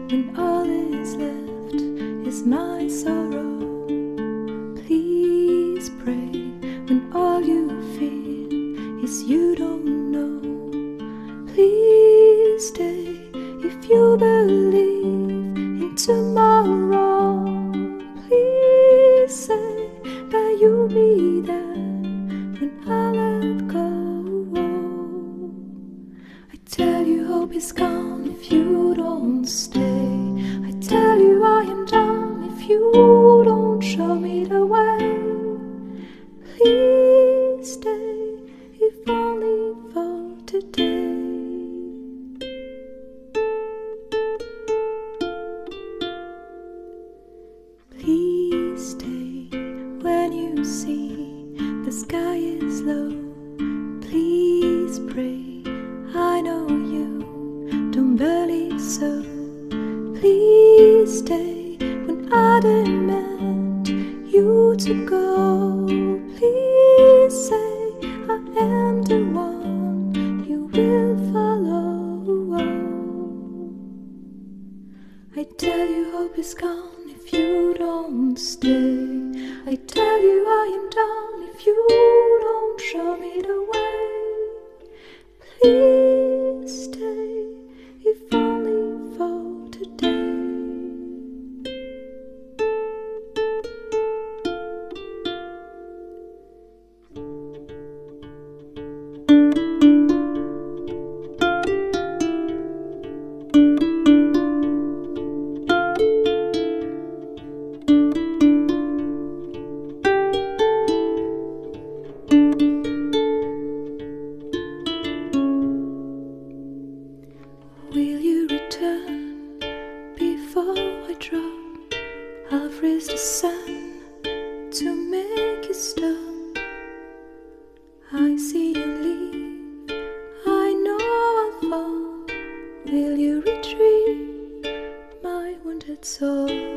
when all is left is my sorrow. Please pray when all you feel is you don't know. Please stay if you believe in tomorrow. Please say that you'll be there when I let go. I tell you hope is gone if you don't stay. I tell you I am done if you don't show me the way. Please stay if only for today. Please stay when you see the sky is low. Please pray, I know you don't believe so. Please stay when I demand you to go. Please say I am the one you will follow. I tell you hope is gone if you don't stay. I tell you I am done if you don't show me the way. Please stay if only for today. Will you return before I drop? I'll freeze the sun to make you stop. I see you leave, I know I'll fall. Will you retrieve my wounded soul?